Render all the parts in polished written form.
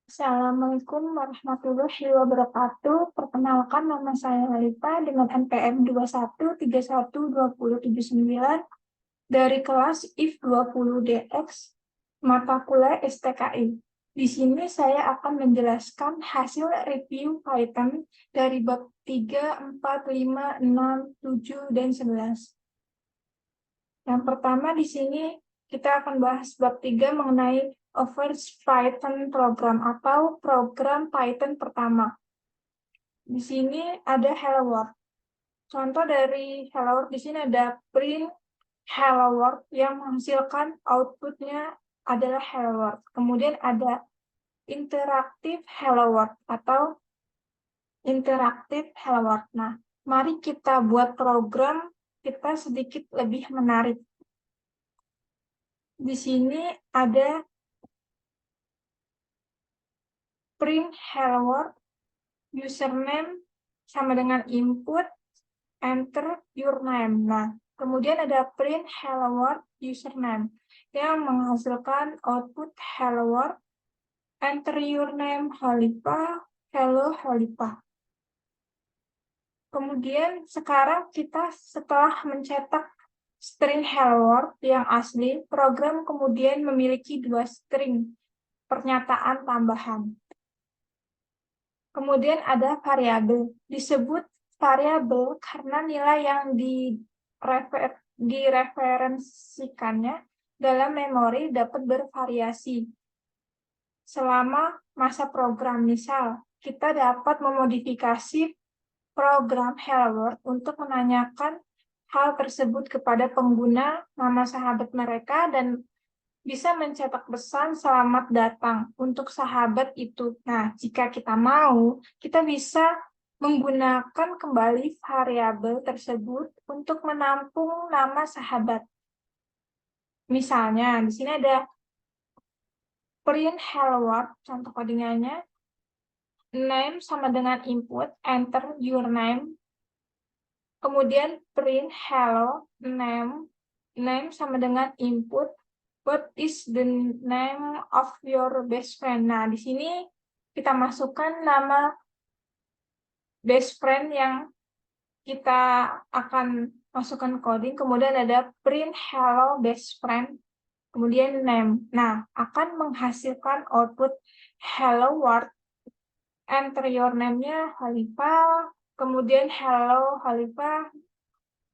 Assalamualaikum warahmatullahi wabarakatuh. Perkenalkan, nama saya Lalipa dengan NPM 21312079 dari kelas IF 20DX mata kuliah STKI. Di sini saya akan menjelaskan hasil review Python dari bab 3, 4, 5, 6, 7, dan 11. Yang pertama di sini kita akan bahas bab 3 mengenai First Python program atau program Python pertama. Di sini ada hello world. Contoh dari hello world di sini ada print hello world yang menghasilkan outputnya adalah hello world. Kemudian ada interaktif hello world atau interaktif hello world. Nah, mari kita buat program kita sedikit lebih menarik. Di sini ada print hello world, username sama dengan input, enter your name. Nah, kemudian ada print hello world username yang menghasilkan output hello world, enter your name Halifah, hello Halifah. Kemudian sekarang kita setelah mencetak string hello world yang asli, program kemudian memiliki dua string pernyataan tambahan. Kemudian ada variabel. Disebut variabel karena nilai yang direferensikannya dalam memori dapat bervariasi selama masa program. Misal, kita dapat memodifikasi program Hello World untuk menanyakan hal tersebut kepada pengguna, nama sahabat mereka, dan bisa mencetak pesan selamat datang untuk sahabat itu. Nah, jika kita mau, kita bisa menggunakan kembali variabel tersebut untuk menampung nama sahabat. Misalnya, di sini ada print hello world, contoh codingannya, name sama dengan input, enter your name, kemudian print hello name, name sama dengan input, what is the name of your best friend? Nah, di sini kita masukkan nama best friend yang kita akan masukkan coding, kemudian ada print hello best friend, kemudian name. Nah, akan menghasilkan output hello world, enter your name-nya Halifah, kemudian hello Halifah,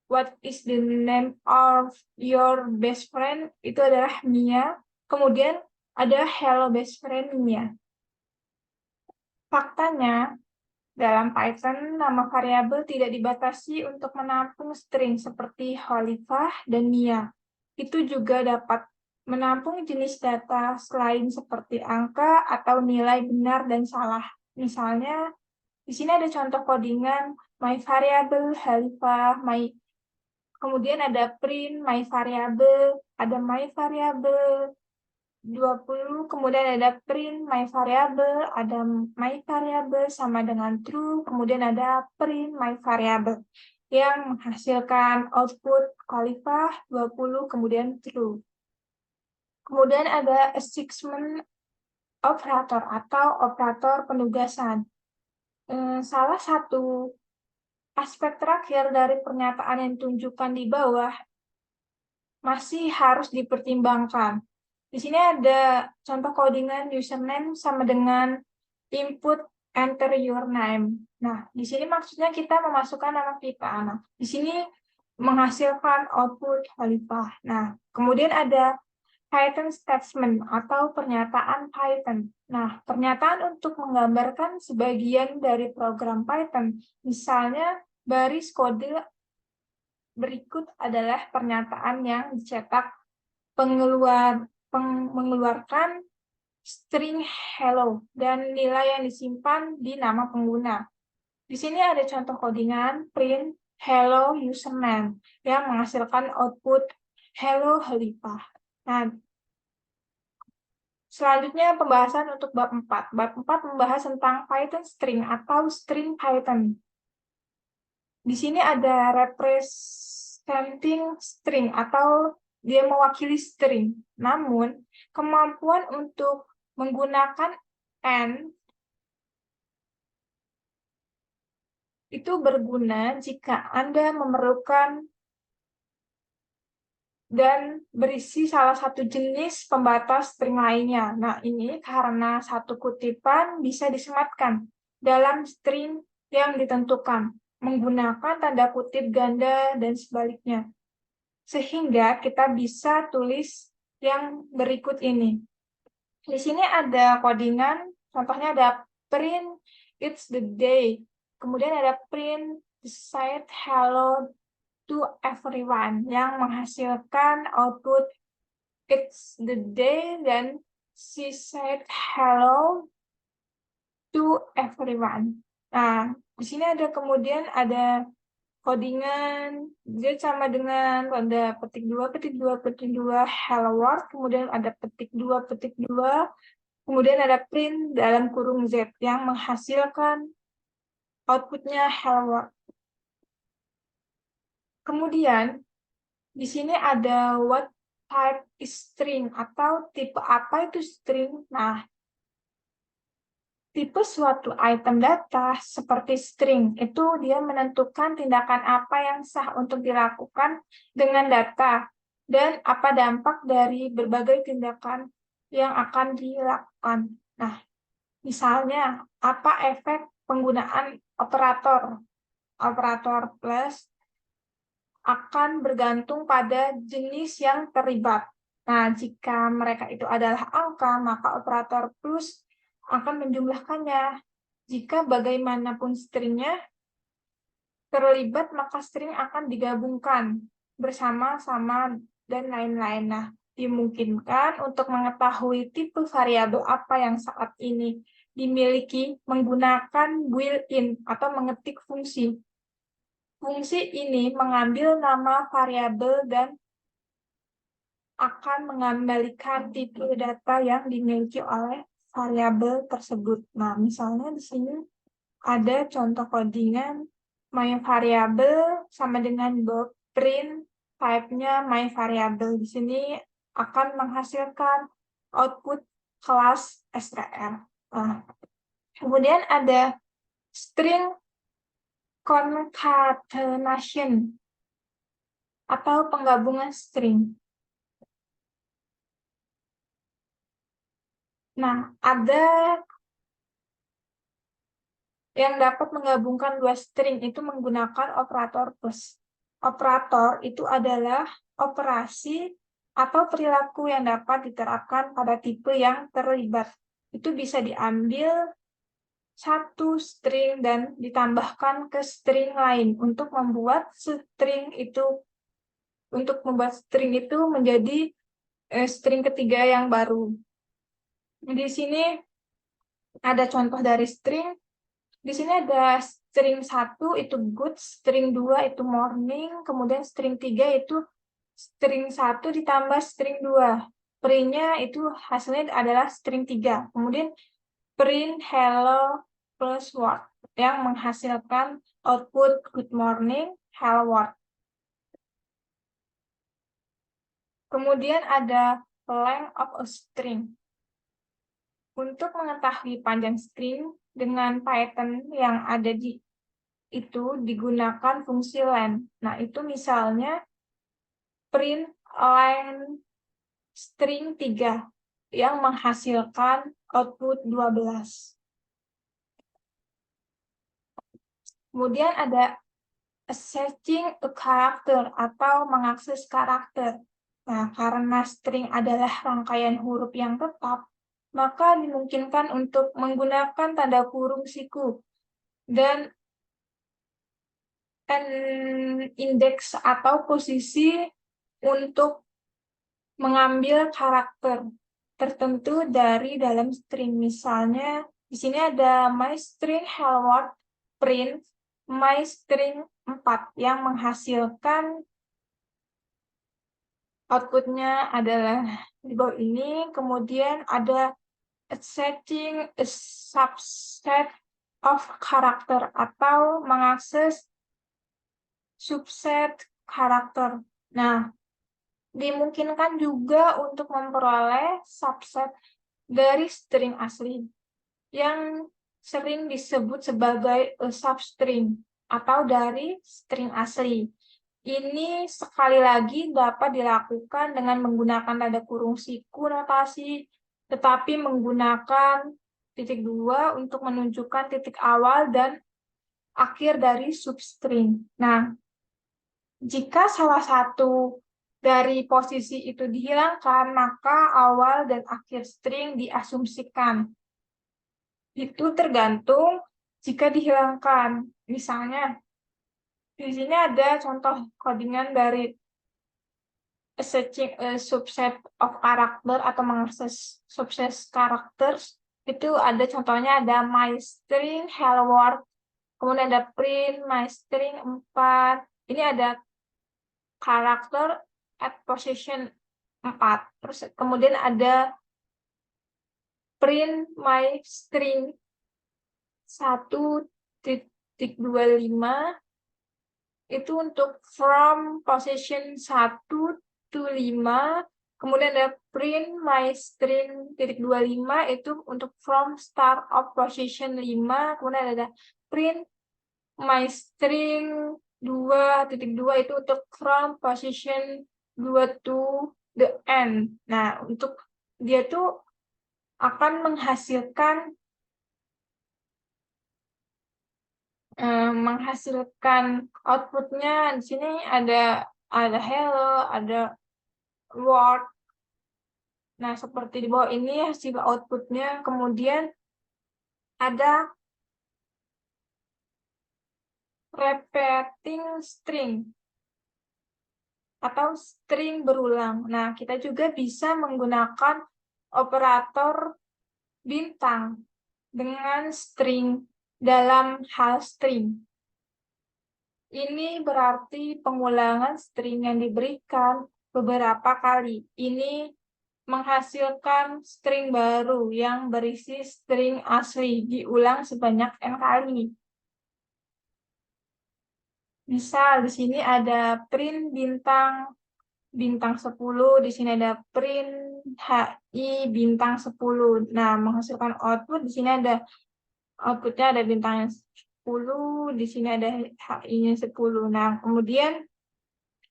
what is the name of your best friend? Itu adalah Mia. Kemudian ada hello best friend Mia. Faktanya, dalam Python, nama variabel tidak dibatasi untuk menampung string seperti Khalifah dan Mia. Itu juga dapat menampung jenis data selain seperti angka atau nilai benar dan salah. Misalnya, di sini ada contoh codingan my variable Khalifah, kemudian ada print my variable, ada my variable 20, kemudian ada print my variable, ada my variable sama dengan true, kemudian ada print my variable yang menghasilkan output Khalifah 20, kemudian true. Kemudian ada assignment operator atau operator penugasan. Salah satu aspek terakhir dari pernyataan yang ditunjukkan di bawah masih harus dipertimbangkan. Di sini ada contoh codingan username sama dengan input enter your name. Nah, di sini maksudnya kita memasukkan nama kita. Nah, di sini menghasilkan output Khalifah. Nah, kemudian ada Python statement atau pernyataan Python. Nah, pernyataan untuk menggambarkan sebagian dari program Python. Misalnya, baris kode berikut adalah pernyataan yang dicetak mengeluarkan string hello dan nilai yang disimpan di nama pengguna. Di sini ada contoh codingan print hello username yang menghasilkan output hello Halifah. Nah, selanjutnya pembahasan untuk bab 4. Bab 4 membahas tentang Python string atau string Python. Di sini ada representing string atau dia mewakili string. Namun, kemampuan untuk menggunakan and itu berguna jika Anda memerlukan dan berisi salah satu jenis pembatas string lainnya. Nah, ini karena satu kutipan bisa disematkan dalam string yang ditentukan, menggunakan tanda kutip ganda dan sebaliknya. Sehingga kita bisa tulis yang berikut ini. Di sini ada codingan, contohnya ada print it's the day, kemudian ada print said hello to everyone yang menghasilkan output it's the day dan she said hello to everyone. Nah, di sini ada kemudian ada codingan, dia sama dengan pada petik 2, petik 2, petik 2, hello world, kemudian ada petik 2, petik 2, kemudian ada print dalam kurung Z yang menghasilkan outputnya hello world. Kemudian, di sini ada what type is string atau tipe apa itu string. Nah, tipe suatu item data seperti string itu dia menentukan tindakan apa yang sah untuk dilakukan dengan data dan apa dampak dari berbagai tindakan yang akan dilakukan. Nah, misalnya apa efek penggunaan operator? Operator plus akan bergantung pada jenis yang terlibat. Nah, jika mereka itu adalah angka, maka operator plus akan menjumlahkannya. Jika bagaimanapun stringnya terlibat, maka string akan digabungkan bersama-sama dan lain-lain. Nah, dimungkinkan untuk mengetahui tipe variabel apa yang saat ini dimiliki menggunakan built-in atau mengetik fungsi. Fungsi ini mengambil nama variabel dan akan mengembalikan tipe data yang dimiliki oleh variabel tersebut. Nah, misalnya di sini ada contoh codingan my variable sama dengan print type-nya my variable. Di sini akan menghasilkan output kelas str. Nah, kemudian ada string concatenation atau penggabungan string. Nah, ada yang dapat menggabungkan dua string itu menggunakan operator plus. Operator itu adalah operasi atau perilaku yang dapat diterapkan pada tipe yang terlibat. Itu bisa diambil satu string dan ditambahkan ke string lain untuk membuat string itu menjadi string ketiga yang baru. Di sini ada contoh dari string. Di sini ada string 1 itu good, string 2 itu morning, kemudian string 3 itu string 1 ditambah string 2. Print-nya itu hasilnya adalah string 3. Kemudian print hello plus word yang menghasilkan output good morning, hello world. Kemudian ada length of a string. Untuk mengetahui panjang string dengan pattern yang ada itu digunakan fungsi len. Nah, itu misalnya print line string 3 yang menghasilkan output 12. Kemudian ada accessing a character atau mengakses karakter. Nah, karena string adalah rangkaian huruf yang tetap, maka dimungkinkan untuk menggunakan tanda kurung siku dan indeks atau posisi untuk mengambil karakter tertentu dari dalam string. Misalnya, di sini ada my string hello world print my string 4 yang menghasilkan outputnya adalah di bawah ini. Kemudian ada setting a subset of karakter atau mengakses subset karakter. Nah, dimungkinkan juga untuk memperoleh subset dari string asli. yang sering disebut sebagai substring atau dari string asli. Ini sekali lagi dapat dilakukan dengan menggunakan tanda kurung siku notasi, tetapi menggunakan titik dua untuk menunjukkan titik awal dan akhir dari substring. Nah, jika salah satu dari posisi itu dihilangkan, maka awal dan akhir string diasumsikan. Itu tergantung jika dihilangkan. Misalnya, di sini ada contoh codingan dari searching a subset of character atau mengakses subset characters. Itu ada contohnya, ada my string hello world, kemudian ada print my string 4. Ini ada karakter at position 4. Terus kemudian ada print my string 1.25 itu untuk from position 1 to 5. Kemudian ada print my string .25 itu untuk from start of position 5. Kemudian ada print my string 2.2 itu untuk from position 2 to the end. Nah, untuk dia tuh akan menghasilkan outputnya. Di sini ada hello, ada word. Nah, seperti di bawah ini hasil outputnya. Kemudian ada repeating string atau string berulang. Nah, kita juga bisa menggunakan operator bintang dengan string dalam hal string. Ini berarti pengulangan string yang diberikan beberapa kali. Ini menghasilkan string baru yang berisi string asli diulang sebanyak n kali. Misal di sini ada print bintang 10, di sini ada print HI bintang 10. Nah, menghasilkan output di sini ada outputnya ada bintangnya 10, di sini ada HI-nya 10. Nah, kemudian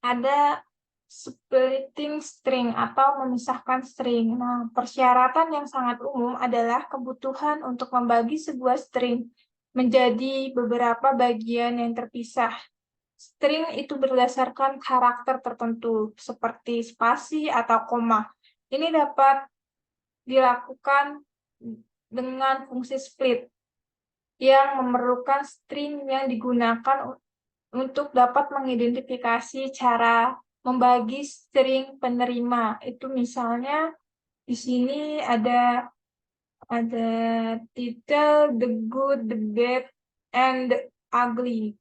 ada splitting string atau memisahkan string. Nah, persyaratan yang sangat umum adalah kebutuhan untuk membagi sebuah string menjadi beberapa bagian yang terpisah. String itu berdasarkan karakter tertentu, seperti spasi atau koma. Ini dapat dilakukan dengan fungsi split, yang memerlukan string yang digunakan untuk dapat mengidentifikasi cara membagi string penerima. Itu misalnya di sini ada title, the good, the bad, and the ugly.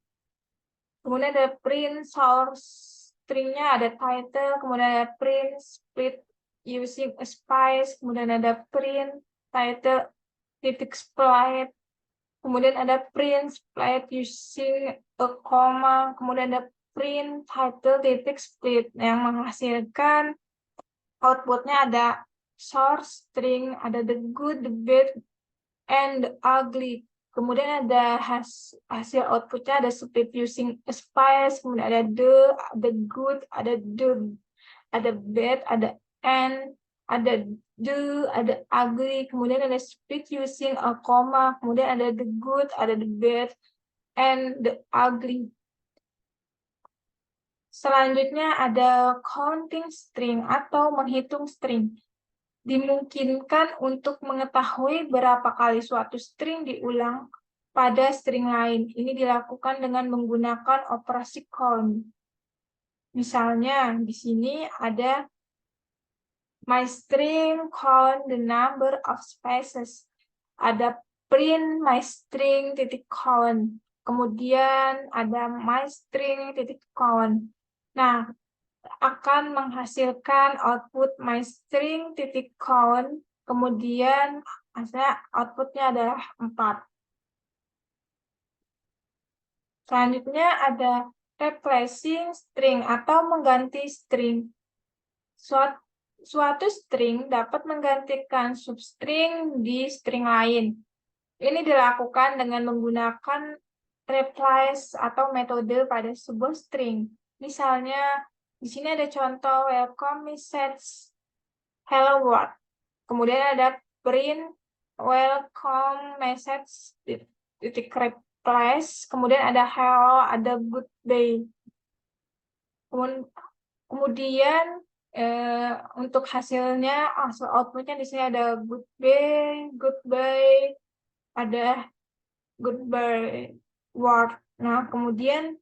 Kemudian ada print source stringnya, ada title, kemudian ada print split using a spice, kemudian ada print title titik split, kemudian ada print split using a comma, kemudian ada print title titik split yang menghasilkan outputnya ada source string, ada the good, the bad, and the ugly. Kemudian ada hasil outputnya ada split using a spice, kemudian ada the good, ada bad, ada and, ada ada ugly, kemudian ada split using a comma, kemudian ada the good, ada the bad, and the ugly. Selanjutnya ada counting string atau menghitung string. Dimungkinkan untuk mengetahui berapa kali suatu string diulang pada string lain. Ini dilakukan dengan menggunakan operasi count. Misalnya, di sini ada my string count the number of spaces. Ada print my string titik count. Kemudian ada my string titik count. Nah, akan menghasilkan output my string titik count, kemudian hasilnya outputnya adalah 4. Selanjutnya ada replacing string atau mengganti string. Suatu string dapat menggantikan substring di string lain. Ini dilakukan dengan menggunakan replace atau metode pada sebuah string. Misalnya, di sini ada contoh welcome message hello world. Kemudian ada print welcome message titik replace. Kemudian ada hello, ada good day. Kemudian untuk hasilnya, hasil outputnya di sini ada good day, goodbye, ada goodbye word. Nah, kemudian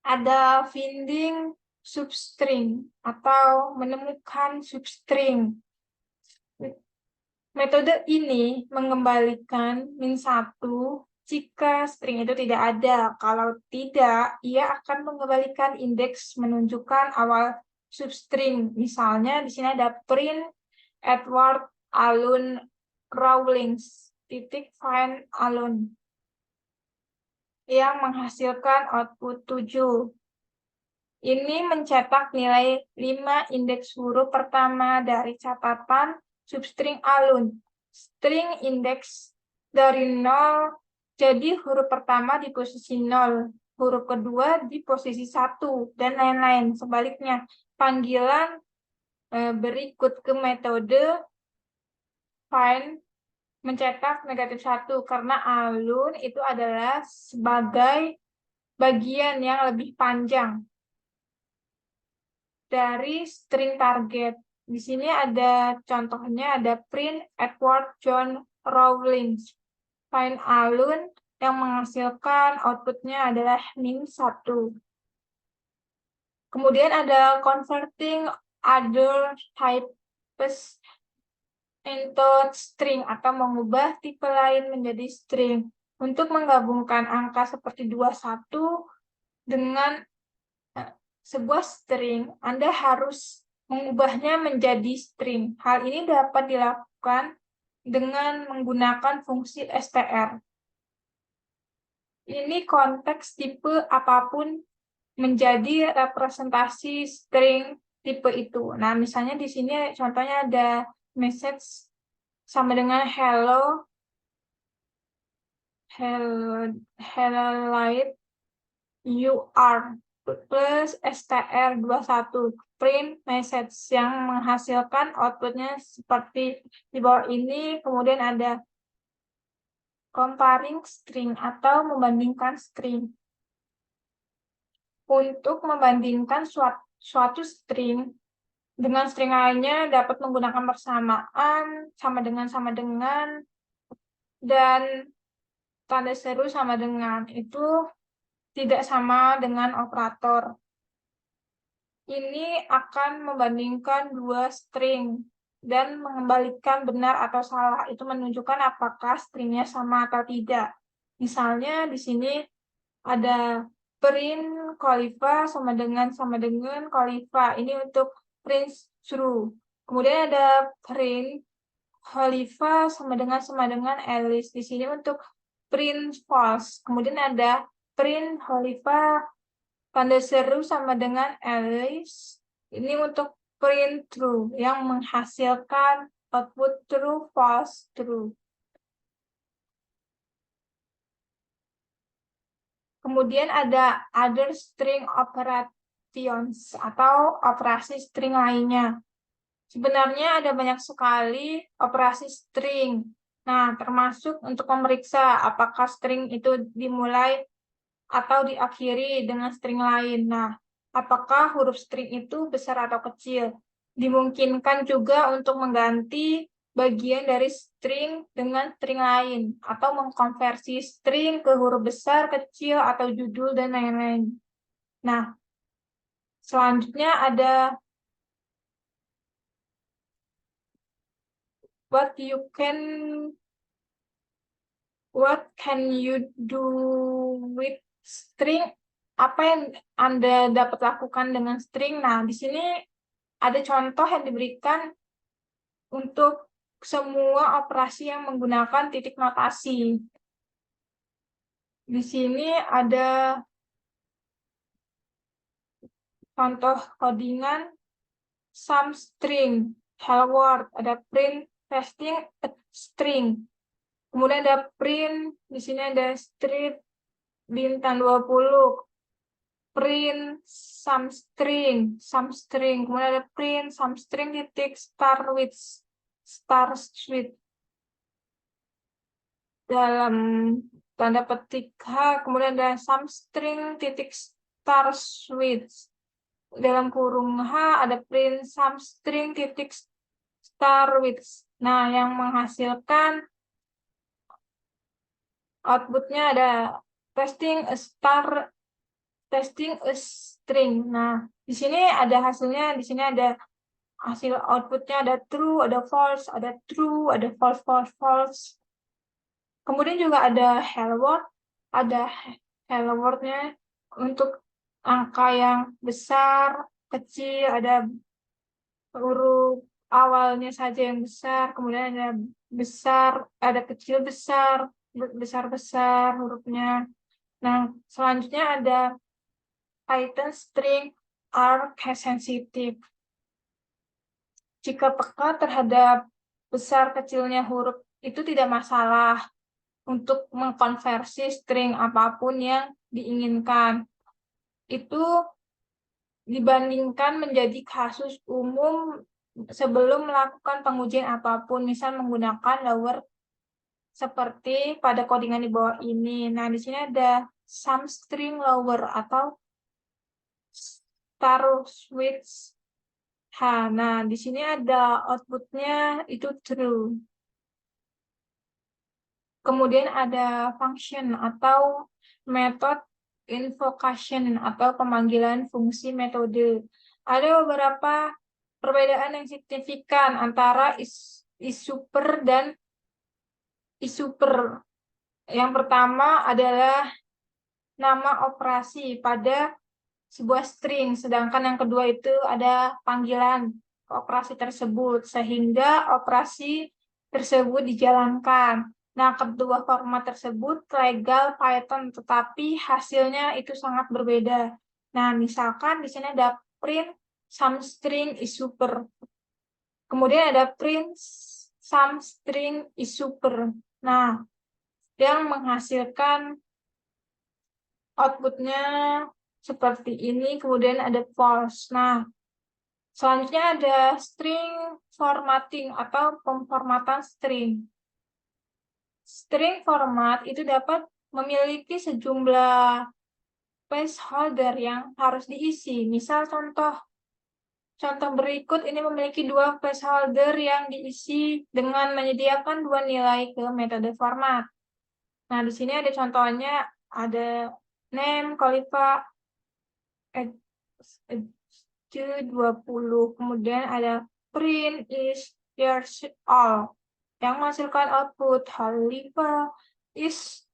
ada finding substring atau menemukan substring. Metode ini mengembalikan min1 jika string itu tidak ada. Kalau tidak, ia akan mengembalikan indeks menunjukkan awal substring. Misalnya di sini ada print Edward Alun Rawlings titik find Alun yang menghasilkan output 7. Ini mencetak nilai 5 indeks huruf pertama dari catatan substring alun. String indeks dari 0, jadi huruf pertama di posisi 0, huruf kedua di posisi 1, dan lain-lain. Sebaliknya, panggilan berikut ke metode find mencetak negatif 1, karena alun itu adalah sebagai bagian yang lebih panjang dari string target. Di sini ada contohnya, ada print Edward John Rawlings. Find alun yang menghasilkan outputnya adalah min1. Kemudian ada converting other types into string atau mengubah tipe lain menjadi string. Untuk menggabungkan angka seperti 21 dengan sebuah string, Anda harus mengubahnya menjadi string. Hal ini dapat dilakukan dengan menggunakan fungsi str. Ini konteks tipe apapun menjadi representasi string tipe itu. Nah, misalnya di sini contohnya ada message sama dengan hello, hello light, you are, plus str21 print message yang menghasilkan outputnya seperti di bawah ini. Kemudian ada comparing string atau membandingkan string. Untuk membandingkan suatu string dengan string lainnya dapat menggunakan persamaan, sama dengan, dan tanda seru sama dengan. Itu tidak sama dengan operator. Ini akan membandingkan dua string dan mengembalikan benar atau salah. Itu menunjukkan apakah stringnya sama atau tidak. Misalnya di sini ada print Khalifa sama dengan Khalifa. Ini untuk print true. Kemudian ada print Khalifa sama dengan Alice. Di sini untuk print false. Kemudian ada print Khalifa tanda seru sama dengan Alice. Ini untuk print true yang menghasilkan output true, false, true. Kemudian ada other string operations atau operasi string lainnya. Sebenarnya ada banyak sekali operasi string. Nah, termasuk untuk memeriksa apakah string itu dimulai atau diakhiri dengan string lain. Nah, apakah huruf string itu besar atau kecil? Dimungkinkan juga untuk mengganti bagian dari string dengan string lain, atau mengkonversi string ke huruf besar, kecil, atau judul, dan lain-lain. Nah, selanjutnya ada what can you do with string? Apa yang Anda dapat lakukan dengan string? Nah, di sini ada contoh yang diberikan untuk semua operasi yang menggunakan titik notasi. Di sini ada contoh codingan some string, hello world, ada print testing a string. Kemudian ada print, di sini ada street bintang 20. Print some string. Kemudian ada print some string titik star with star with dalam tanda petik H. Kemudian ada some string titik star with dalam kurung H ada print some string titik star with. Nah, yang menghasilkan outputnya ada testing a string. Nah, di sini ada hasilnya, di sini ada hasil outputnya, ada true, ada false, ada true, ada false, false, false. Kemudian juga ada hello world-nya untuk angka yang besar, kecil, ada huruf awalnya saja yang besar, kemudian ada besar, ada kecil besar, besar besar hurufnya. Nah, selanjutnya ada Python string are case sensitive. Jika peka terhadap besar kecilnya huruf itu tidak masalah untuk mengkonversi string apapun yang diinginkan. Itu dibandingkan menjadi kasus umum sebelum melakukan pengujian apapun, misal menggunakan lower seperti pada codingan di bawah ini. Nah, di sini ada some string lower atau star with H. Nah, di sini ada outputnya itu true. Kemudian ada function atau method invocation atau pemanggilan fungsi metode. Ada beberapa perbedaan yang signifikan antara issuper dan issuper. Yang pertama adalah nama operasi pada sebuah string, sedangkan yang kedua itu ada panggilan operasi tersebut, sehingga operasi tersebut dijalankan. Nah, kedua format tersebut legal Python, tetapi hasilnya itu sangat berbeda. Nah, misalkan di sini ada print some string is super. Kemudian ada print some string is super. Nah, yang menghasilkan outputnya seperti ini, kemudian ada false. Nah, selanjutnya ada string formatting atau pemformatan string. String format itu dapat memiliki sejumlah placeholder yang harus diisi. Misal contoh berikut ini memiliki 2 placeholder yang diisi dengan menyediakan 2 nilai ke metode format. Nah, di sini ada contohnya, ada name, Khalifa, 20, kemudian ada print is years all yang menghasilkan output Khalifa is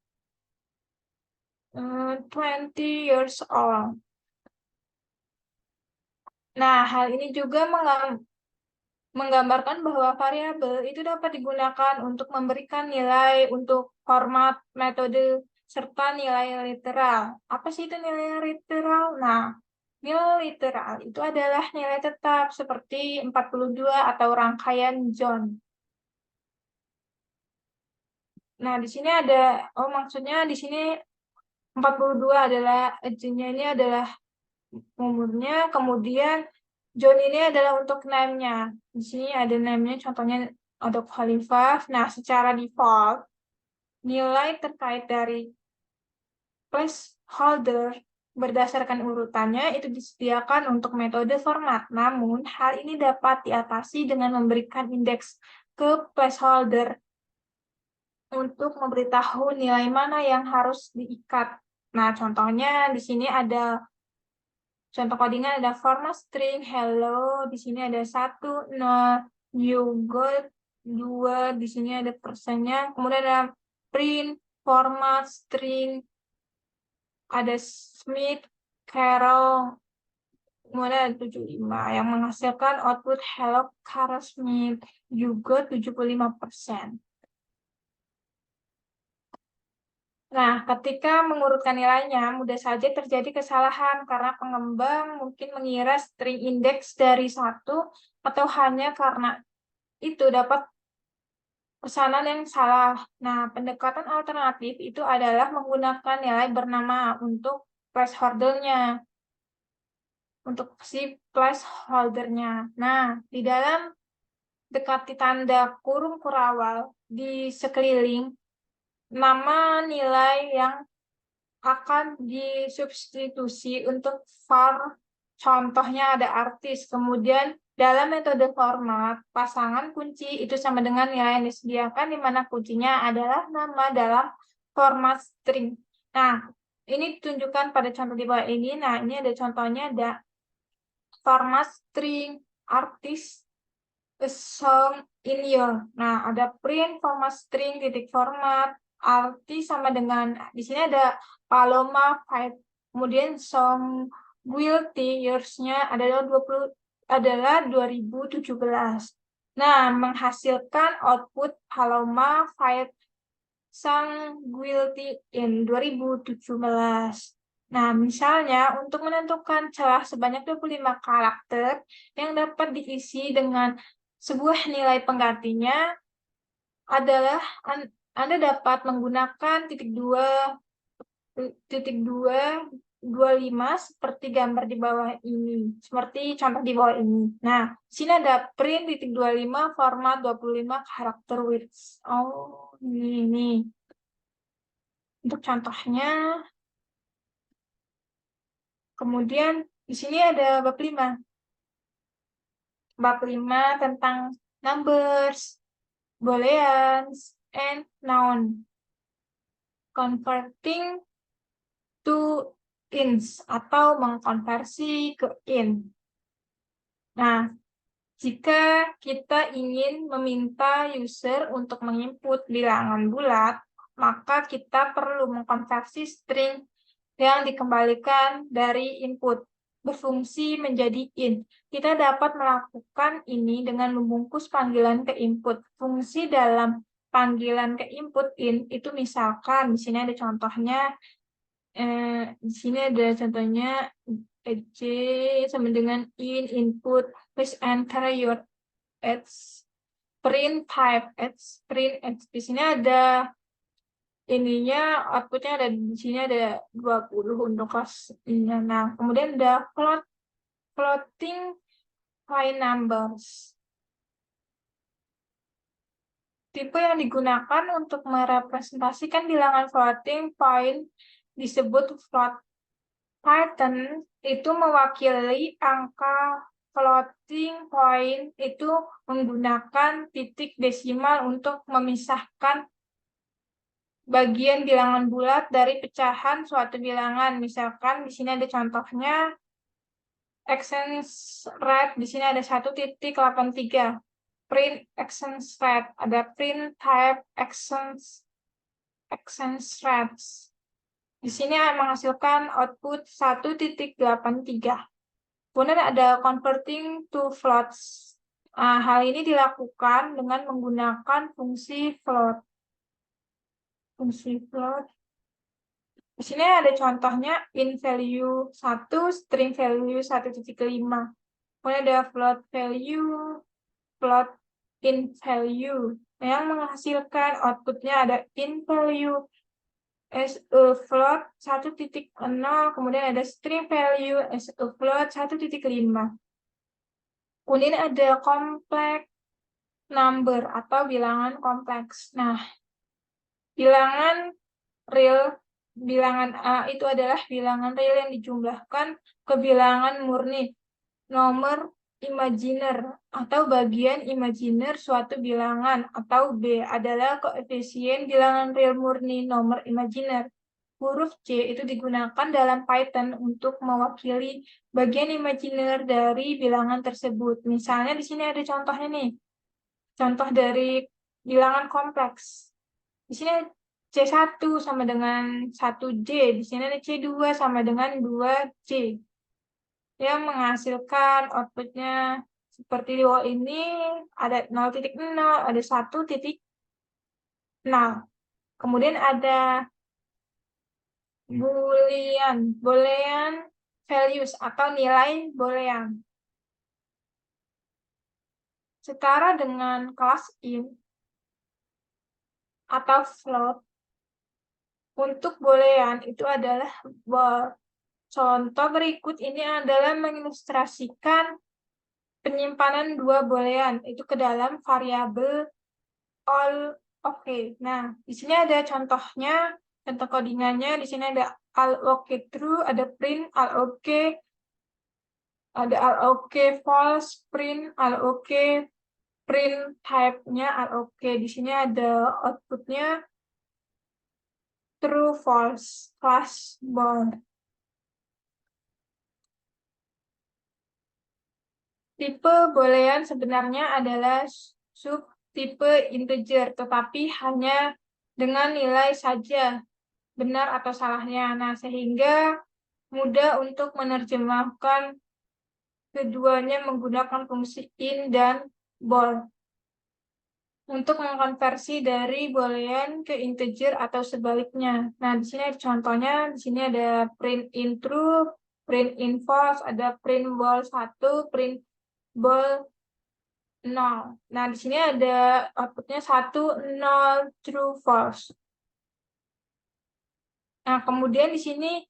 20 years old. Nah, hal ini juga menggambarkan bahwa variabel itu dapat digunakan untuk memberikan nilai untuk format, metode, serta nilai literal. Apa sih itu nilai literal? Nah, nilai literal itu adalah nilai tetap seperti 42 atau rangkaian John. Nah, di sini ada, maksudnya di sini 42 adalah, nya ini adalah umurnya, kemudian John ini adalah untuk name-nya. Di sini ada name-nya, contohnya ada Khalifah. Nah, secara default, nilai terkait dari placeholder berdasarkan urutannya itu disediakan untuk metode format. Namun, hal ini dapat diatasi dengan memberikan indeks ke placeholder untuk memberitahu nilai mana yang harus diikat. Nah, contohnya di sini ada contoh codingan, ada format string hello, di sini ada 1, 0, you got 2, di sini ada persennya, kemudian ada print format string, ada Smith, Carol, kemudian ada 75 yang menghasilkan output hello Carol Smith, juga 75%. Nah, ketika mengurutkan nilainya, mudah saja terjadi kesalahan karena pengembang mungkin mengira string indeks dari 1 atau hanya karena itu dapat pesanan yang salah. Nah, pendekatan alternatif itu adalah menggunakan nilai bernama untuk placeholder-nya, untuk si placeholder-nya. Nah, di dalam dekati tanda kurung kurawal di sekeliling nama nilai yang akan disubstitusi untuk var. Contohnya ada artis. Kemudian dalam metode format, pasangan kunci itu sama dengan nilai yang disediakan, di mana kuncinya adalah nama dalam format string. Nah, ini ditunjukkan pada contoh di bawah ini. Nah, ini ada contohnya, ada format string artis a song in your. Nah, ada print format string titik format arti sama dengan, di sini ada Paloma 5. Kemudian song guilty years-nya adalah 2017. Nah, menghasilkan output Paloma 5 song guilty in 2017. Nah, misalnya untuk menentukan celah sebanyak 25 karakter yang dapat diisi dengan sebuah nilai penggantinya adalah Anda dapat menggunakan titik dua 25 seperti gambar di bawah ini, seperti contoh di bawah ini. Nah, sini ada print titik 25 format 25 karakter words. Oh, ini. Untuk contohnya, kemudian di sini ada bab 5. Bab 5 tentang numbers, booleans, and noun. Converting to ins atau mengkonversi ke in. Nah, jika kita ingin meminta user untuk menginput bilangan bulat, maka kita perlu mengkonversi string yang dikembalikan dari input berfungsi menjadi int. Kita dapat melakukan ini dengan membungkus panggilan ke input. Fungsi dalam panggilan ke input int itu misalkan di sini ada contohnya, di sini ada contohnya J sama dengan in input, please enter your age, print type age, print age. Di sini ada ininya, outputnya ada di sini ada 20 untuk kelas ini. Nah, kemudian ada floating point numbers. Tipe yang digunakan untuk merepresentasikan bilangan floating point disebut float. Pattern itu mewakili angka floating point itu menggunakan titik desimal untuk memisahkan bagian bilangan bulat dari pecahan suatu bilangan. Misalkan di sini ada contohnya exchange rate, di sini ada 1.83. Print exchange rate, ada print type exchange rates. Di sini menghasilkan output 1.83. Kemudian ada converting to floats. Hal ini dilakukan dengan menggunakan fungsi float. Fungsi float. Di sini ada contohnya in value 1, string value 1.5. Kemudian ada float value, float in value. Yang menghasilkan outputnya ada in value as a float 1.0, kemudian ada string value as a float 1.5. Kemudian ada complex number atau bilangan kompleks. Nah, bilangan A itu adalah bilangan real yang dijumlahkan ke bilangan murni, nomor imajiner atau bagian imajiner suatu bilangan, atau B adalah koefisien bilangan real murni nomor imajiner. Huruf C itu digunakan dalam Python untuk mewakili bagian imajiner dari bilangan tersebut. Misalnya di sini ada contohnya nih. Contoh dari bilangan kompleks. Di sini C1 sama dengan 1J. Di sini ada C2 sama dengan 2J. Yang menghasilkan outputnya seperti di bawah ini, ada 0.0, ada 1.0. Kemudian ada boolean values atau nilai boolean. Setara dengan kelas int, atau float. Untuk boolean itu adalah bol. Contoh berikut ini adalah mengilustrasikan penyimpanan dua boolean itu ke dalam variabel all. Oke. Nah, di sini ada contohnya, contoh codingannya. Di sini ada all okay true, ada print all okay, ada all okay false, print all okay, print type-nya all okay. Di sini ada outputnya true false class bold. Tipe boolean sebenarnya adalah subtipe integer, tetapi hanya dengan nilai saja benar atau salahnya. Nah, sehingga mudah untuk menerjemahkan keduanya menggunakan fungsi in dan bool untuk mengkonversi dari boolean ke integer atau sebaliknya. Nah, di sini ada contohnya, di sini ada print in true, print in false, ada print bool 1, print bool 0. Nah, di sini ada outputnya 1, 0, true, false. Nah, kemudian di sini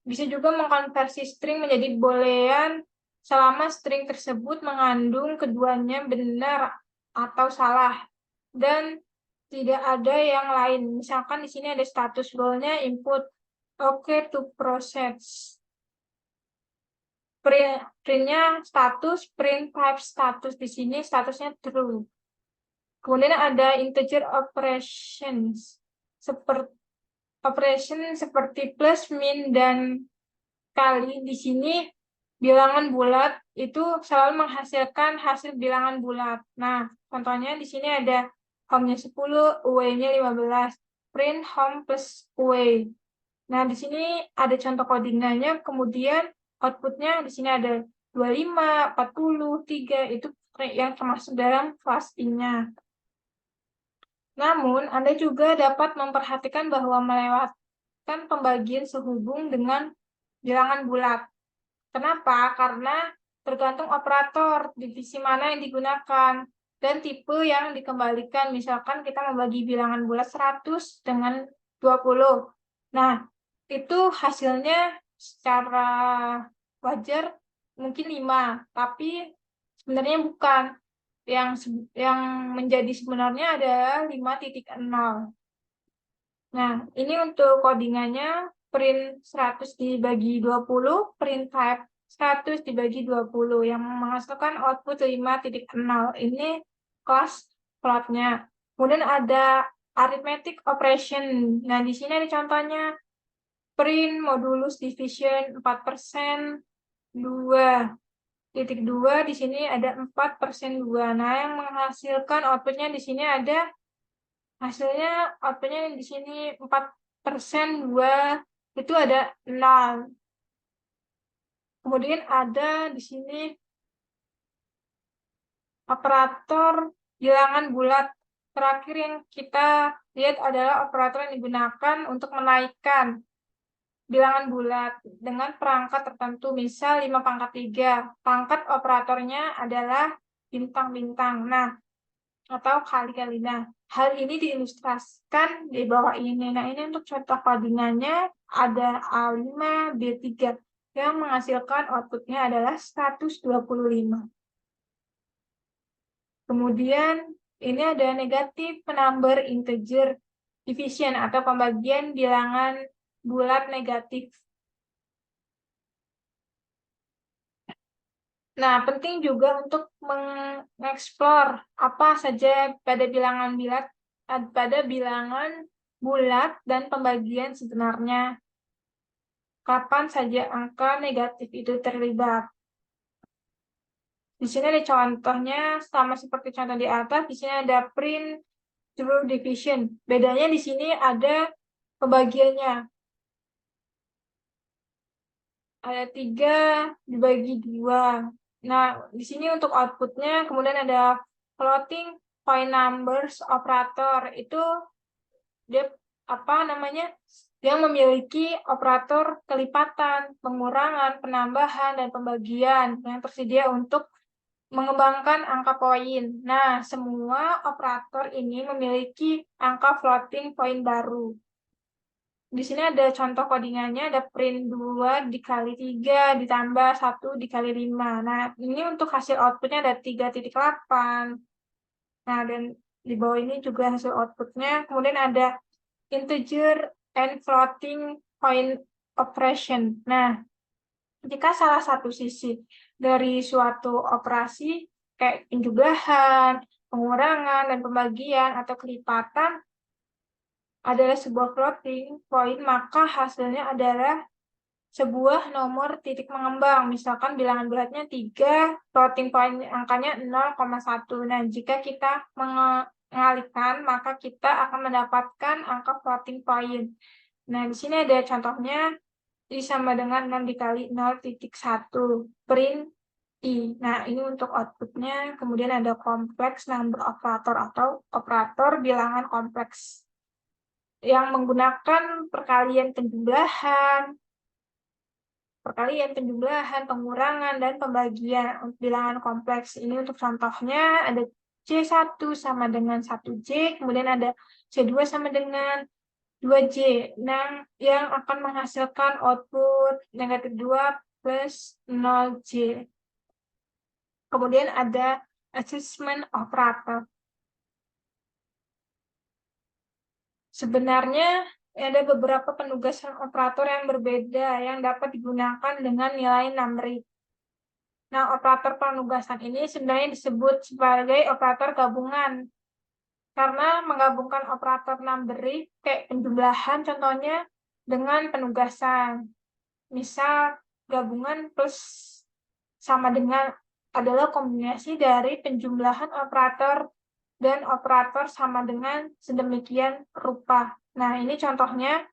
bisa juga mengkonversi string menjadi boolean selama string tersebut mengandung keduanya benar atau salah dan tidak ada yang lain. Misalkan di sini ada status boolnya input okay to process. Printnya status, print type status di sini statusnya true. Kemudian ada integer operations seperti plus, min, dan kali. Di sini bilangan bulat itu selalu menghasilkan hasil bilangan bulat. Nah, contohnya di sini ada home-nya 10, away-nya 15. Print home plus away. Nah, di sini ada contoh codingannya, kemudian outputnya di sini ada 25, 40, 3, itu yang termasuk dalam kelas I-nya. Namun, Anda juga dapat memperhatikan bahwa melewatkan pembagian sehubung dengan bilangan bulat. Kenapa? Karena tergantung operator, divisi mana yang digunakan, dan tipe yang dikembalikan. Misalkan kita membagi bilangan bulat 100 dengan 20. Nah, itu hasilnya secara wajar mungkin 5, tapi sebenarnya bukan. Yang menjadi sebenarnya adalah 5.0. Nah, ini untuk codingannya print 100 dibagi 20, print type 100 dibagi 20 yang menghasilkan output 5.0. Ini kelas plotnya. Kemudian ada arithmetic operation. Nah, di sini ada contohnya print modulus division 4%, 2. Titik 2 di sini ada 4%2. Nah, yang menghasilkan outputnya di sini ada hasilnya outputnya di sini 4%2 itu ada 0. Kemudian ada di sini operator bilangan bulat. Terakhir yang kita lihat adalah operator yang digunakan untuk menaikkan bilangan bulat dengan perangkat tertentu, misal 5 pangkat 3. Pangkat operatornya adalah bintang-bintang. Nah, atau kali-kali. Nah, hal ini diilustrasikan di bawah ini. Nah, ini untuk contoh codingannya ada A5, B3 yang menghasilkan outputnya adalah 125. Kemudian ini ada negatif penambah integer division atau pembagian bilangan bulat negatif. Nah, penting juga untuk mengeksplor apa saja pada bilangan bulat dan pembagian sebenarnya. Kapan saja angka negatif itu terlibat. Di sini ada contohnya sama seperti contoh di atas. Di sini ada print true division. Bedanya di sini ada pembagiannya. Ada 3 dibagi 2. Nah, di sini untuk outputnya kemudian ada floating point numbers operator. Itu dia yang memiliki operator kelipatan, pengurangan, penambahan, dan pembagian yang tersedia untuk mengembangkan angka poin. Nah, semua operator ini memiliki angka floating point baru. Di sini ada contoh codingannya, ada print 2 dikali 3 ditambah 1 dikali 5. Nah, ini untuk hasil outputnya ada 3,8. Nah, dan di bawah ini juga hasil outputnya. Kemudian ada integer and floating point operation. Nah, jika salah satu sisi dari suatu operasi kayak penjumlahan, pengurangan, dan pembagian atau kelipatan adalah sebuah floating point, maka hasilnya adalah sebuah nomor titik mengembang. Misalkan bilangan bulatnya 3, floating point angkanya 0,1. Nah, jika kita mengalihkan, maka kita akan mendapatkan angka floating point. Nah, di sini ada contohnya, sama dengan 6 dikali 0,1 print I. Nah, ini untuk outputnya. Kemudian ada kompleks number operator atau operator bilangan kompleks yang menggunakan penjumlahan, pengurangan, dan pembagian untuk bilangan kompleks. Ini untuk contohnya ada C1 sama dengan 1J, kemudian ada C2 sama dengan 2J, yang akan menghasilkan output negatif 2 plus 0J. Kemudian ada assessment operator. Sebenarnya ada beberapa penugasan operator yang berbeda yang dapat digunakan dengan nilai numerik. Nah, operator penugasan ini sebenarnya disebut sebagai operator gabungan. Karena menggabungkan operator numerik kayak penjumlahan contohnya dengan penugasan. Misal gabungan plus sama dengan adalah kombinasi dari penjumlahan operator dan operator sama dengan sedemikian rupa. Nah, ini contohnya.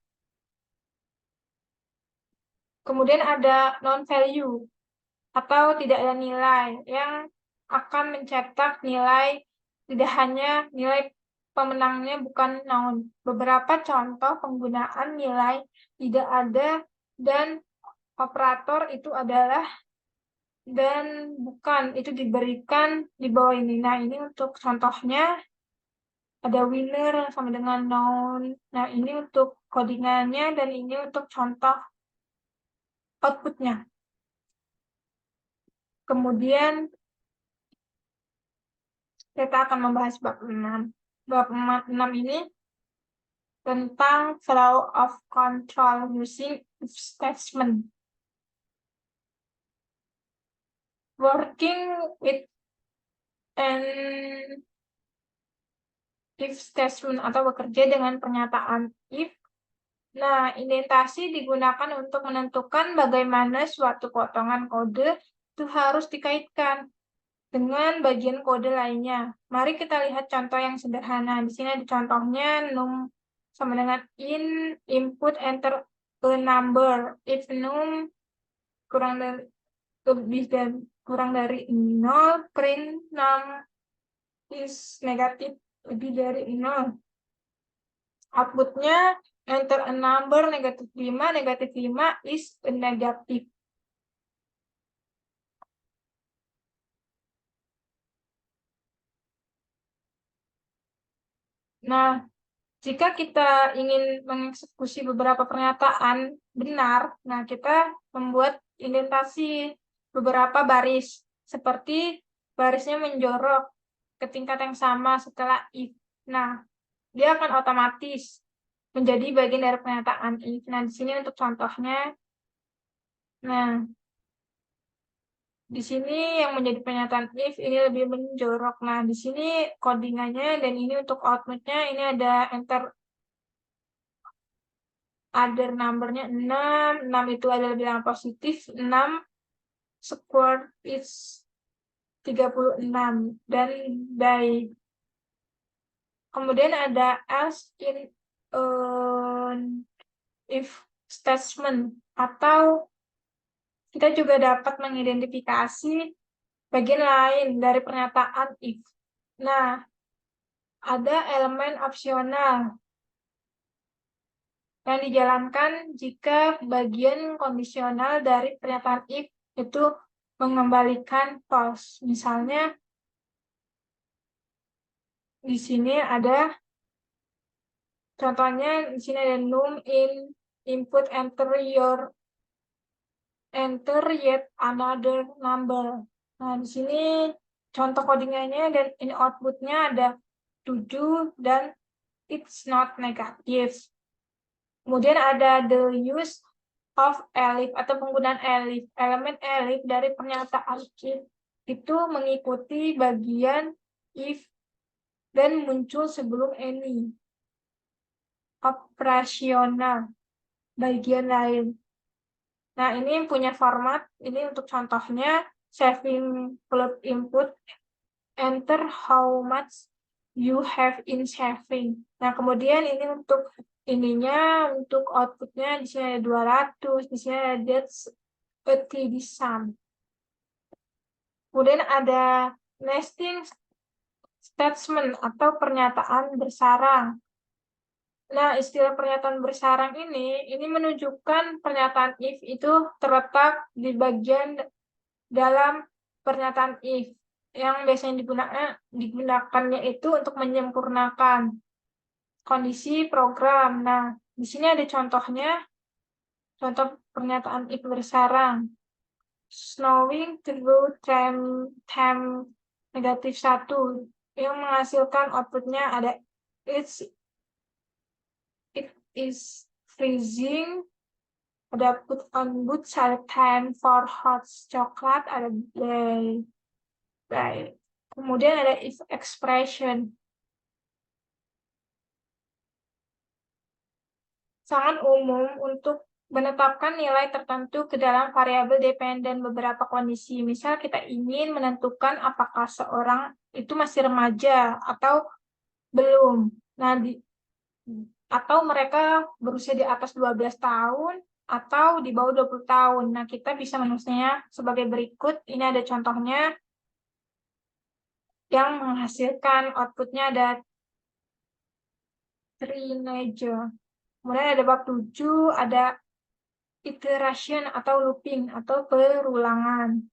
Kemudian ada non-value atau tidak ada nilai yang akan mencetak nilai, tidak hanya nilai pemenangnya bukan noun. Beberapa contoh penggunaan nilai tidak ada dan operator itu adalah dan bukan, itu diberikan di bawah ini. Nah, ini untuk contohnya ada winner sama dengan noun. Nah, ini untuk codingannya dan ini untuk contoh outputnya. Kemudian kita akan membahas bab 6. Bab 6 ini tentang flow of control using if statement. Working with an if statement atau bekerja dengan pernyataan if. Nah, indentasi digunakan untuk menentukan bagaimana suatu potongan kode itu harus dikaitkan dengan bagian kode lainnya. Mari kita lihat contoh yang sederhana. Di sini ada contohnya num sama dengan in input enter a number. If num kurang dari 0, print num is negatif lebih dari 0. Outputnya enter a number negatif 5 is a negatif. Nah, jika kita ingin mengeksekusi beberapa pernyataan benar, nah kita membuat indentasi beberapa baris, seperti barisnya menjorok ke tingkat yang sama setelah if. Nah, dia akan otomatis menjadi bagian dari pernyataan if. Nah, di sini untuk contohnya, nah, di sini yang menjadi pernyataan if ini lebih menjorok. Nah, di sini codingannya dan ini untuk outputnya ini ada enter ada numbernya 6 itu adalah bilangan positif, 6 squared is 36 dan by. Kemudian ada else in if statement, atau kita juga dapat mengidentifikasi bagian lain dari pernyataan if. Nah, ada elemen opsional yang dijalankan jika bagian kondisional dari pernyataan if itu mengembalikan false. Misalnya di sini ada contohnya, di sini ada num in input enter yet another number. Nah, di sini contoh codingannya dan in outputnya ada 7 dan it's not negative. Kemudian ada the use of elif atau penggunaan elif. Elemen elif dari pernyataan if itu mengikuti bagian if dan muncul sebelum any. Operasional, bagian lain. Nah, ini punya format, ini untuk contohnya, saving float input, enter how much you have in saving. Nah, kemudian ini untuk ininya, untuk outputnya, di sini ada 200, di sini ada that's a TD sum. Kemudian ada nesting statement atau pernyataan bersarang. Nah, istilah pernyataan bersarang ini menunjukkan pernyataan if itu terletak di bagian dalam pernyataan if yang biasanya digunakannya itu untuk menyempurnakan kondisi program. Nah, di sini ada contohnya, contoh pernyataan if bersarang. Snowing through time -1 yang menghasilkan outputnya ada it is freezing, ada put on good time for hot chocolate, ada by. Kemudian ada if expression. Sangat umum untuk menetapkan nilai tertentu ke dalam variabel dependen beberapa kondisi. Misal kita ingin menentukan apakah seorang itu masih remaja atau belum. Nah, atau mereka berusia di atas 12 tahun atau di bawah 20 tahun. Nah, kita bisa menulisnya sebagai berikut. Ini ada contohnya yang menghasilkan outputnya ada teenager. Kemudian ada bab 7, ada iteration atau looping atau perulangan.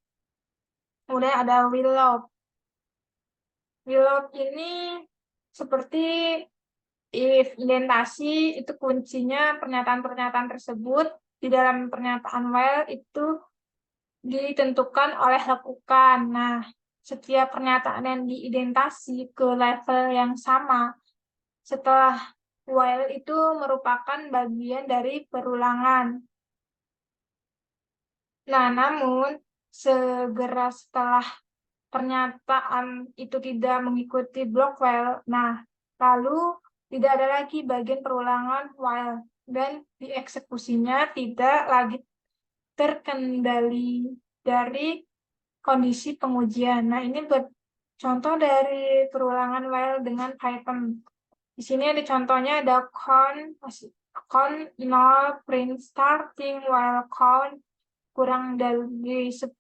Kemudian ada will loop. Will loop ini seperti if indentasi itu kuncinya pernyataan-pernyataan tersebut di dalam pernyataan while itu ditentukan oleh lekukan. Nah, setiap pernyataan yang diidentasi ke level yang sama setelah while itu merupakan bagian dari perulangan. Nah, namun segera setelah pernyataan itu tidak mengikuti blok while, nah, lalu tidak ada lagi bagian perulangan while dan dieksekusinya tidak lagi terkendali dari kondisi pengujian. Nah, ini contoh dari perulangan while dengan Python. Di sini ada contohnya, ada count 0 print starting while count kurang dari 10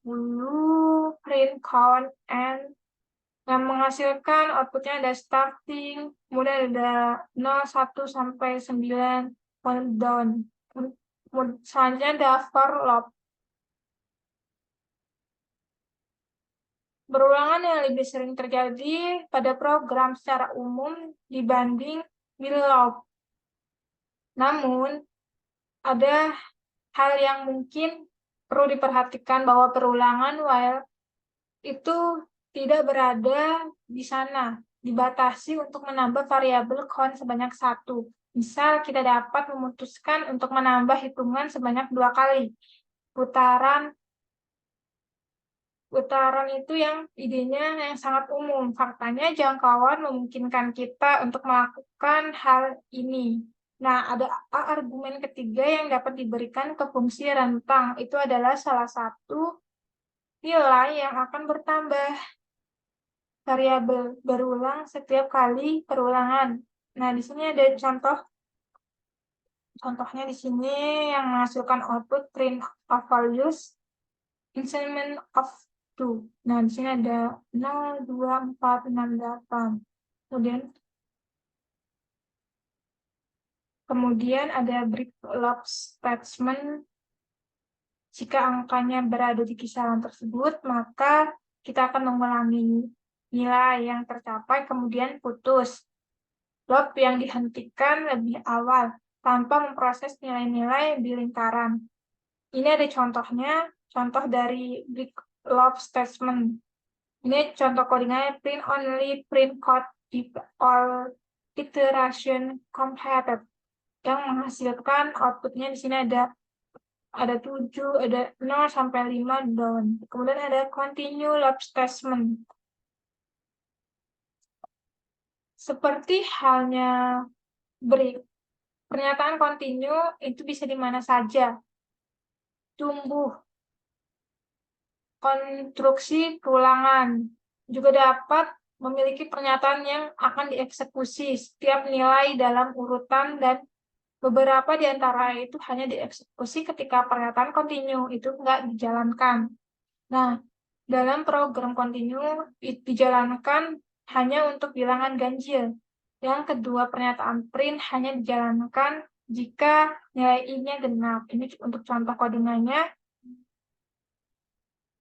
print count and yang menghasilkan outputnya ada starting, kemudian ada 0, 1 sampai 9 countdown. Selanjutnya ada for loop. Berulangan yang lebih sering terjadi pada program secara umum dibanding will loop. Namun, ada hal yang mungkin perlu diperhatikan bahwa perulangan while itu tidak berada di sana, dibatasi untuk menambah variabel count sebanyak 1. Misal, kita dapat memutuskan untuk menambah hitungan sebanyak 2 kali. Putaran itu yang idenya yang sangat umum. Faktanya jangkauan memungkinkan kita untuk melakukan hal ini. Nah, ada argumen ketiga yang dapat diberikan ke fungsi rentang. Itu adalah salah satu nilai yang akan bertambah. Variabel berulang setiap kali perulangan. Nah, di sini ada contohnya di sini yang menghasilkan output print of values, increment of 2. Nah, di sini ada 0, 2, 4, 6, 8. Kemudian ada break loop statement Jika angkanya berada di kisaran tersebut, maka kita akan mengulangi nilai yang tercapai, kemudian putus. Loop yang dihentikan lebih awal, tanpa memproses nilai-nilai di lingkaran. Ini ada contohnya, contoh dari big loop statement. Ini contoh codingannya print only, print code if all iteration completed, yang menghasilkan outputnya di sini ada 7, ada 0 sampai 5 down. Kemudian ada continue loop statement. Seperti halnya break, pernyataan continue itu bisa di mana saja. Tumbuh, konstruksi keulangan, juga dapat memiliki pernyataan yang akan dieksekusi setiap nilai dalam urutan, dan beberapa di antara itu hanya dieksekusi ketika pernyataan continue itu nggak dijalankan. Nah, dalam program continue dijalankan hanya untuk bilangan ganjil. Yang kedua, pernyataan print hanya dijalankan jika nilai i-nya genap. Ini untuk contoh codingannya.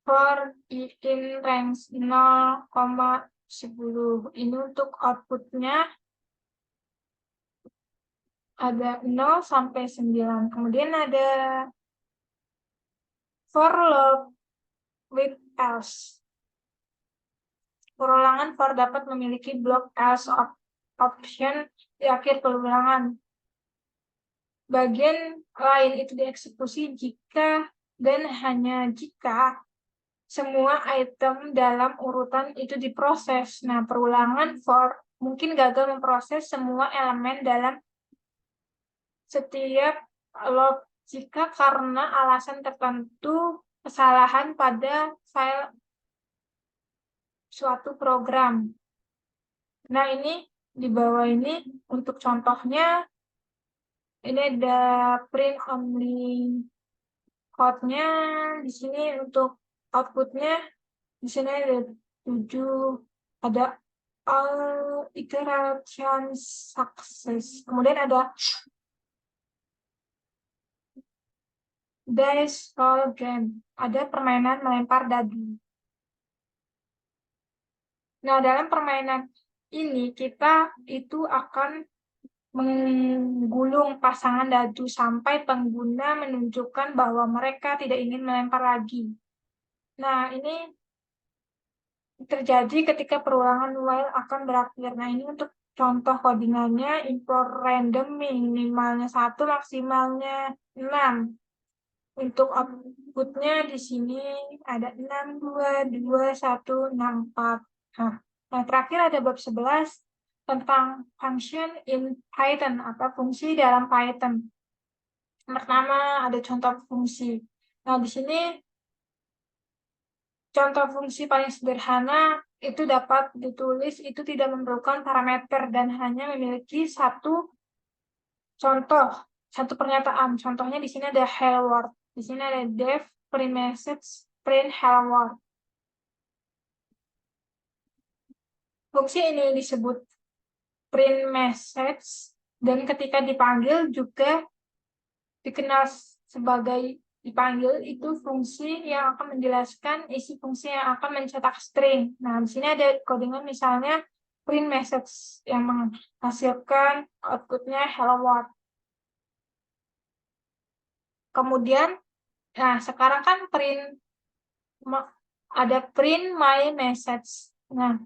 For i in range 0,10. Ini untuk outputnya ada 0 sampai 9. Kemudian ada for loop with else. Perulangan for dapat memiliki blok else option di akhir perulangan. Bagian lain itu dieksekusi jika dan hanya jika semua item dalam urutan itu diproses. Nah, perulangan for mungkin gagal memproses semua elemen dalam setiap loop jika karena alasan tertentu, kesalahan pada file suatu program. Nah, ini di bawah ini untuk contohnya, ini ada print only code-nya, di sini untuk outputnya, di sini ada 7, ada all iteration success. Kemudian ada dice roll game, ada permainan melempar dadu. Nah, dalam permainan ini kita itu akan menggulung pasangan dadu sampai pengguna menunjukkan bahwa mereka tidak ingin melempar lagi. Nah, ini terjadi ketika perulangan while akan berakhir. Nah, ini untuk contoh codingannya, import random minimalnya 1, maksimalnya 6. Untuk outputnya di sini ada 6, 2, 2, 1, 6, 4. Nah, terakhir ada bab 11 tentang function in Python atau fungsi dalam Python. Pertama ada contoh fungsi. Nah, di sini contoh fungsi paling sederhana itu dapat ditulis itu tidak memerlukan parameter dan hanya memiliki satu contoh, satu pernyataan. Contohnya di sini ada hello world. Di sini ada def print message print hello world. Fungsi ini disebut print message dan ketika dipanggil juga dikenal sebagai dipanggil itu fungsi yang akan menjelaskan isi fungsi yang akan mencetak string. Nah, di sini ada codingan misalnya print message yang menghasilkan outputnya hello world. Kemudian, nah sekarang kan ada print my message. Nah,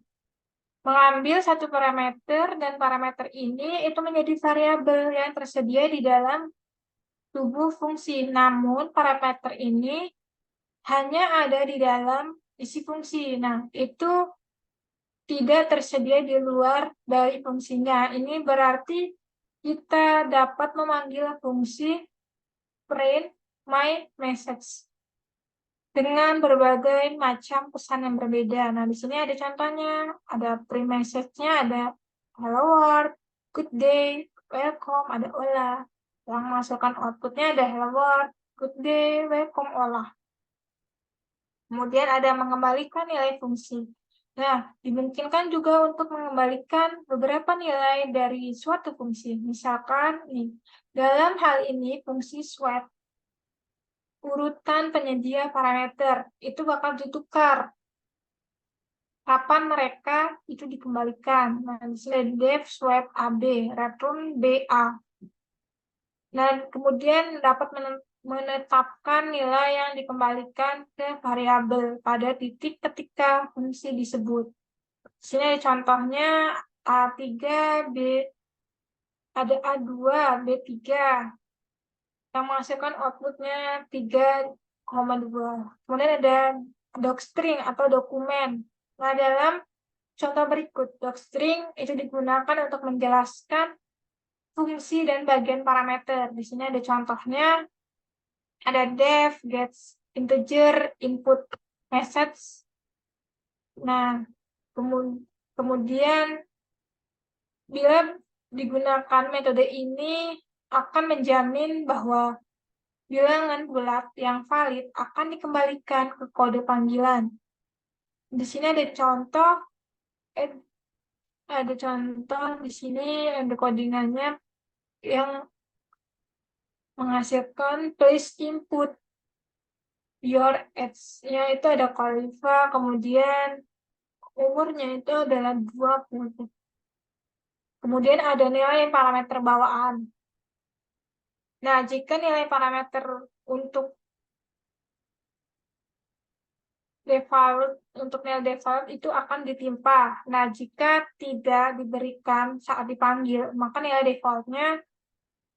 mengambil satu parameter dan parameter ini itu menjadi variabel yang tersedia di dalam tubuh fungsi. Namun parameter ini hanya ada di dalam isi fungsi. Nah, itu tidak tersedia di luar dari fungsinya. Ini berarti kita dapat memanggil fungsi print my message dengan berbagai macam pesan yang berbeda. Nah, di sini ada contohnya, ada print message-nya, ada hello world, good day, welcome, ada hola. Yang masukkan outputnya ada hello world, good day, welcome, hola. Kemudian ada mengembalikan nilai fungsi. Nah, dimungkinkan juga untuk mengembalikan beberapa nilai dari suatu fungsi. Misalkan, nih, dalam hal ini fungsi swipe. urutan penyedia parameter itu bakal ditukar. Kapan mereka itu dikembalikan? Nah, di sini ada def swap AB, return BA. Nah, kemudian dapat menetapkan nilai yang dikembalikan ke variabel pada titik ketika fungsi disebut. Di sini ada contohnya A3, ada A2, B3 yang menghasilkan outputnya 3,2. Kemudian ada docstring atau dokumen. Nah, dalam contoh berikut, docstring itu digunakan untuk menjelaskan fungsi dan bagian parameter. Di sini ada contohnya, ada def, gets integer, input message. Nah, kemudian bila digunakan metode ini akan menjamin bahwa bilangan bulat yang valid akan dikembalikan ke kode panggilan. Di sini ada contoh di sini ada codingannya yang menghasilkan please input your age-nya itu ada Khalifa, kemudian umurnya itu adalah 20. Kemudian ada nilai parameter bawaan. Nah, jika nilai parameter untuk nilai default itu akan ditimpa. Nah, jika tidak diberikan saat dipanggil, maka nilai defaultnya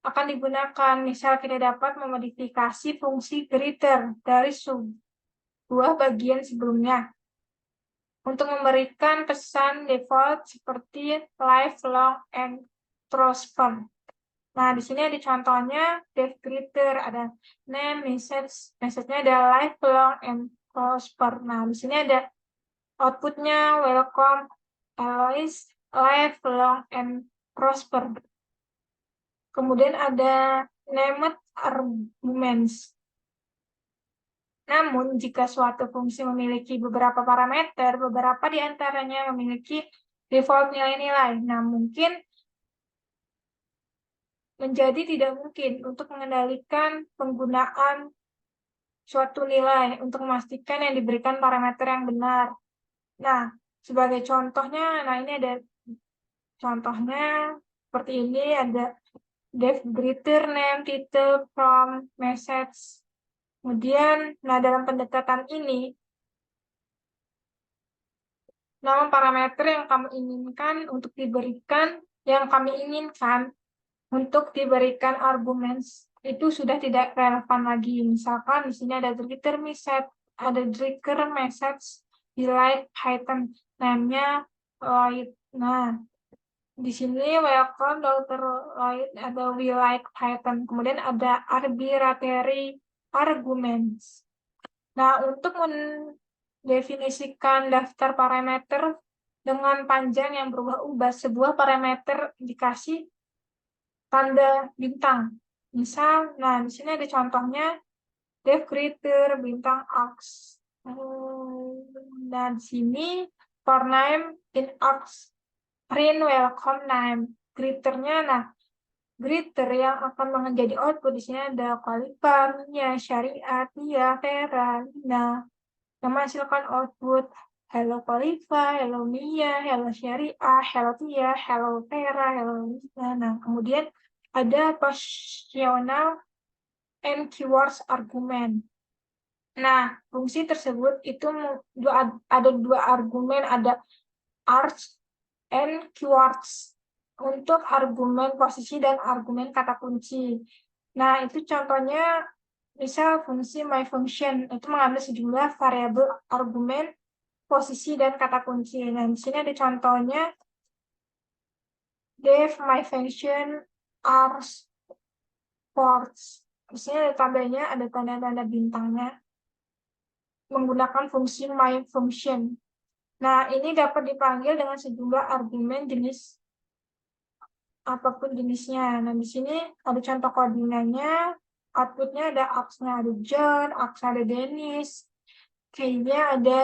akan digunakan. Misal kita dapat memodifikasi fungsi greater dari sebuah bagian sebelumnya untuk memberikan pesan default seperti lifelong and prosper. Nah, di sini ada contohnya def greater, ada name, message-nya ada lifelong and prosper. Nah, di sini ada outputnya welcome, Alois, lifelong and prosper. Kemudian ada named arguments. Namun, jika suatu fungsi memiliki beberapa parameter, beberapa di antaranya memiliki default nilai-nilai. Nah, mungkin menjadi tidak mungkin untuk mengendalikan penggunaan suatu nilai untuk memastikan yang diberikan parameter yang benar. Nah, sebagai contohnya, nah ini ada contohnya seperti ini, ada def greater name, title, from, message. Kemudian, nah dalam pendekatan ini, nama parameter yang kami inginkan untuk diberikan arguments itu sudah tidak relevan lagi. Misalkan di sini ada trigger message, di like item name-nya Lloyd. Nah, di sini welcome Dr. Lloyd ada we like Python. Kemudian ada arbitrary arguments. Nah, untuk mendefinisikan daftar parameter dengan panjang yang berubah-ubah, sebuah parameter dikasih tanda bintang. Misal, nah di sini ada contohnya def greater bintang args. Nah, di sini for name in args print welcome name. Greater-nya, nah greater yang akan menjadi output di sini ada Khalifahnya, Syariat, ya, Vera, Lina, yang menghasilkan output hello Khalifah, hello Mia, hello Syariah, hello Tia, hello Vera, hello Lina. Nah, kemudian ada positional and keywords argument. Nah, fungsi tersebut itu ada dua argumen, ada args and keywords untuk argumen posisi dan argumen kata kunci. Nah, itu contohnya misal fungsi myFunction itu mengambil sejumlah variabel argumen posisi dan kata kunci. Nah, di sini ada contohnya def myFunction args ports. Di sini ada tandanya, ada tanda-tanda bintangnya menggunakan fungsi myFunction. Nah, ini dapat dipanggil dengan sejumlah argumen jenis apapun jenisnya. Nah, di sini ada contoh koordinatnya, outputnya ada X-nya ada John, X-nya ada Dennis, key-nya ada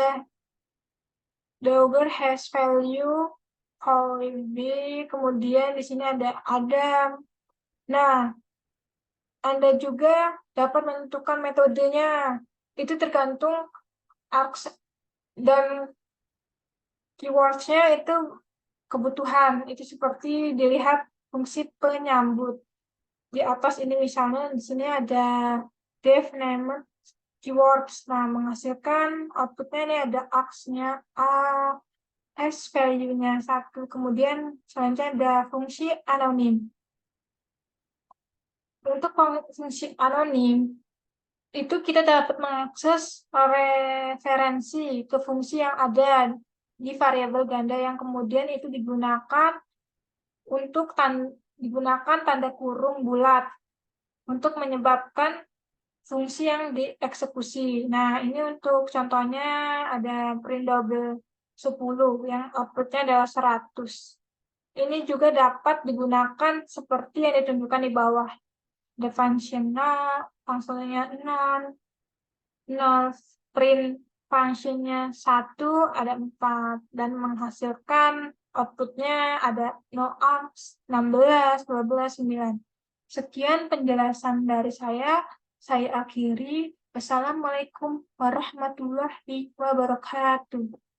Dogger has value, Holly B, kemudian di sini ada Adam. Nah, Anda juga dapat menentukan metodenya. Itu tergantung args dan keywords-nya itu kebutuhan. Itu seperti dilihat fungsi penyambut. Di atas ini misalnya di sini ada def name keywords. Nah, menghasilkan outputnya ini ada args-nya A, S value-nya 1. Kemudian selanjutnya ada fungsi anonim. Untuk fungsi anonim, itu kita dapat mengakses referensi ke fungsi yang ada di variabel ganda yang kemudian itu digunakan untuk digunakan tanda kurung bulat untuk menyebabkan fungsi yang dieksekusi. Nah, ini untuk contohnya ada print double 10 yang outputnya adalah 100. Ini juga dapat digunakan seperti yang ditunjukkan di bawah. The functional, fungsinya 0, 0, print functionnya 1, ada 4, dan menghasilkan outputnya ada no args, 16, 12, 9. Sekian penjelasan dari saya akhiri. Wassalamualaikum warahmatullahi wabarakatuh.